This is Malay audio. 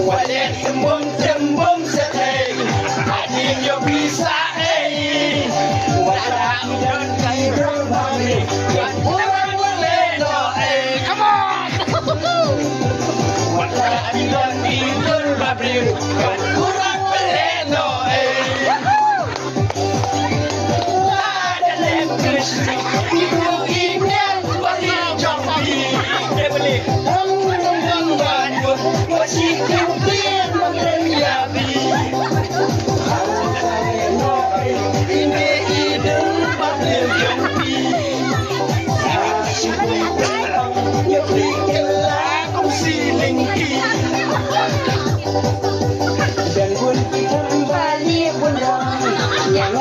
Walet tembung-tembung seteng Adik yo bisa Warak dan kai remani Dan kurang leno Come on Warak dan tidur babri Dan kurang leno Ada lepis Ibu ingin beri jambi Dia beli masih kempian mengenyabi ini ide pada jambi ya pikirlah kau silingki dan pun kembali pulang yang